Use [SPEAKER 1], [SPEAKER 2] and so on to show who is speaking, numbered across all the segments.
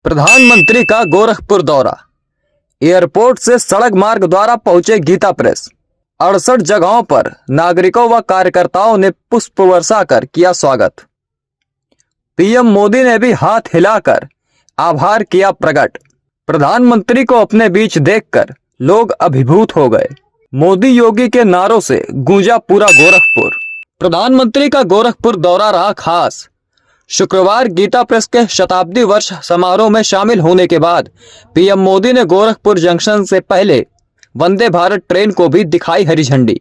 [SPEAKER 1] प्रधानमंत्री का गोरखपुर दौरा। एयरपोर्ट से सड़क मार्ग द्वारा पहुंचे गीता प्रेस। 68 जगहों पर नागरिकों व कार्यकर्ताओं ने पुष्प वर्षा कर किया स्वागत। पीएम मोदी ने भी हाथ हिलाकर आभार किया प्रकट। प्रधानमंत्री को अपने बीच देखकर लोग अभिभूत हो गए। मोदी योगी के नारों से गूंजा पूरा गोरखपुर। प्रधानमंत्री का गोरखपुर दौरा रहा खास। शुक्रवार गीता प्रेस के शताब्दी वर्ष समारोह में शामिल होने के बाद पीएम मोदी ने गोरखपुर जंक्शन से पहले वंदे भारत ट्रेन को भी दिखाई हरी झंडी।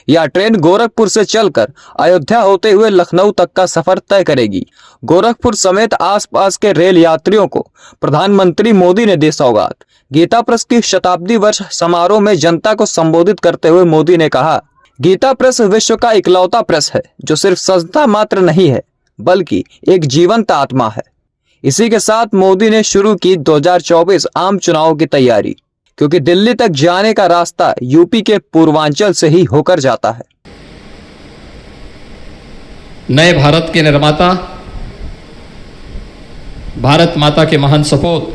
[SPEAKER 1] यह ट्रेन गोरखपुर से चलकर अयोध्या होते हुए लखनऊ तक का सफर तय करेगी। गोरखपुर समेत आसपास के रेल यात्रियों को प्रधानमंत्री मोदी ने दी सौगात। गीता प्रेस की शताब्दी वर्ष समारोह में जनता को संबोधित करते हुए मोदी ने कहा, गीता प्रेस विश्व का इकलौता प्रेस है जो सिर्फ संस्था मात्र नहीं है बल्कि एक जीवंत आत्मा है। इसी के साथ मोदी ने शुरू की 2024 आम चुनाव की तैयारी, क्योंकि दिल्ली तक जाने का रास्ता यूपी के पूर्वांचल से ही होकर जाता है।
[SPEAKER 2] नए भारत के निर्माता, भारत माता के महान सपूत,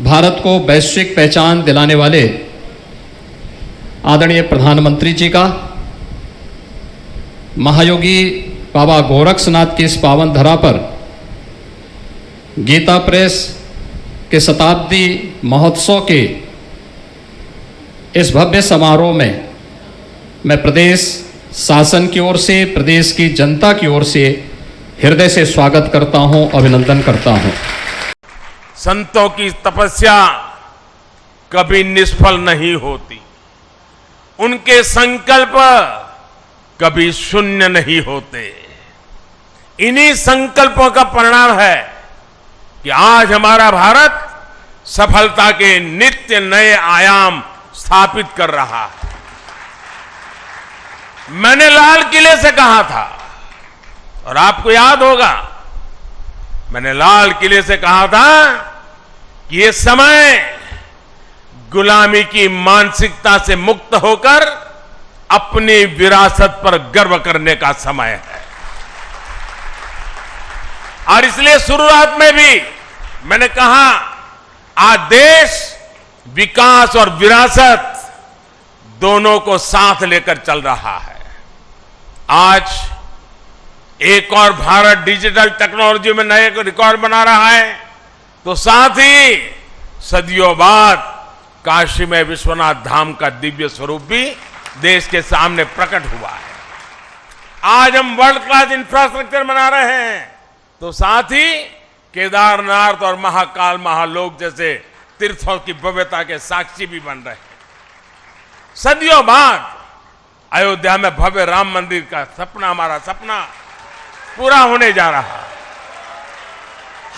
[SPEAKER 2] भारत को वैश्विक पहचान दिलाने वाले आदरणीय प्रधानमंत्री जी का महायोगी बाबा गोरक्षनाथ की इस पावन धरा पर गीता प्रेस के शताब्दी महोत्सव के इस भव्य समारोह में मैं प्रदेश शासन की ओर से, प्रदेश की जनता की ओर से हृदय से स्वागत करता हूं, अभिनंदन करता हूं।
[SPEAKER 3] संतों की तपस्या कभी निष्फल नहीं होती, उनके संकल्प कभी शून्य नहीं होते। इन्हीं संकल्पों का परिणाम है कि आज हमारा भारत सफलता के नित्य नए आयाम स्थापित कर रहा है। मैंने लाल किले से कहा था, और आपको याद होगा, मैंने लाल किले से कहा था कि ये समय गुलामी की मानसिकता से मुक्त होकर अपनी विरासत पर गर्व करने का समय है। और इसलिए शुरुआत में भी मैंने कहा, आज देश विकास और विरासत दोनों को साथ लेकर चल रहा है। आज एक और भारत डिजिटल टेक्नोलॉजी में नए रिकॉर्ड बना रहा है, तो साथ ही सदियों बाद काशी में विश्वनाथ धाम का दिव्य स्वरूप भी देश के सामने प्रकट हुआ है। आज हम वर्ल्ड क्लास इंफ्रास्ट्रक्चर बना रहे हैं, तो साथ ही केदारनाथ और महाकाल महालोक जैसे तीर्थों की भव्यता के साक्षी भी बन रहे हैं। सदियों बाद अयोध्या में भव्य राम मंदिर का सपना, हमारा सपना पूरा होने जा रहा है।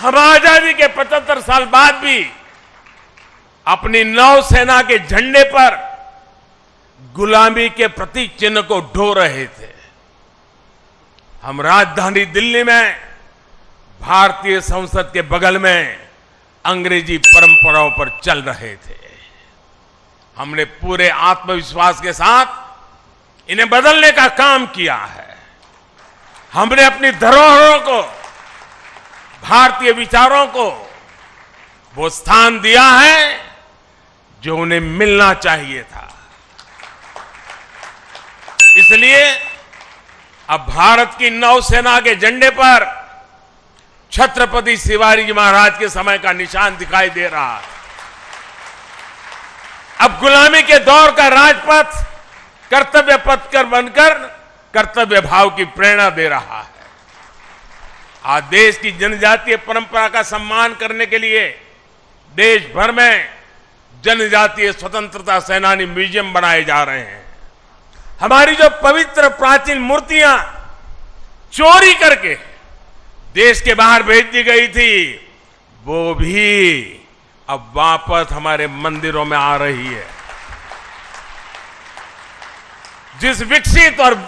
[SPEAKER 3] हम आजादी के 75 साल बाद भी अपनी नौसेना के झंडे पर गुलामी के प्रतीक चिन्ह को ढो रहे थे। हम राजधानी दिल्ली में भारतीय संसद के बगल में अंग्रेजी परंपराओं पर चल रहे थे। हमने पूरे आत्मविश्वास के साथ इन्हें बदलने का काम किया है। हमने अपनी धरोहरों को, भारतीय विचारों को वो स्थान दिया है जो उन्हें मिलना चाहिए था। इसलिए अब भारत की नौसेना के झंडे पर छत्रपति शिवाजी महाराज के समय का निशान दिखाई दे रहा है। अब गुलामी के दौर का राजपथ कर्तव्य पथ कर बनकर कर्तव्य भाव की प्रेरणा दे रहा है। आज देश की जनजातीय परंपरा का सम्मान करने के लिए देश भर में जनजातीय स्वतंत्रता सेनानी म्यूजियम बनाए जा रहे हैं। हमारी जो पवित्र प्राचीन मूर्तियां चोरी करके देश के बाहर भेज दी गई थी, वो भी अब वापस हमारे मंदिरों में आ रही है। जिस विकसित और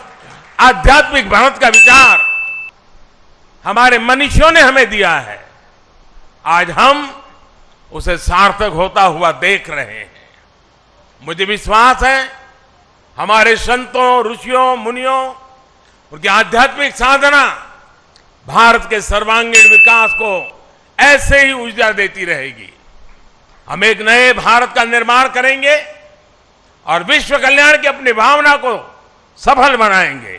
[SPEAKER 3] आध्यात्मिक भारत का विचार हमारे मनीषियों ने हमें दिया है, आज हम उसे सार्थक होता हुआ देख रहे हैं। मुझे विश्वास है हमारे संतों, ऋषियों, मुनियों, उनकी आध्यात्मिक साधना भारत के सर्वांगीण विकास को ऐसे ही ऊर्जा देती रहेगी। हम एक नए भारत का निर्माण करेंगे और विश्व कल्याण की अपनी भावना को सफल बनाएंगे।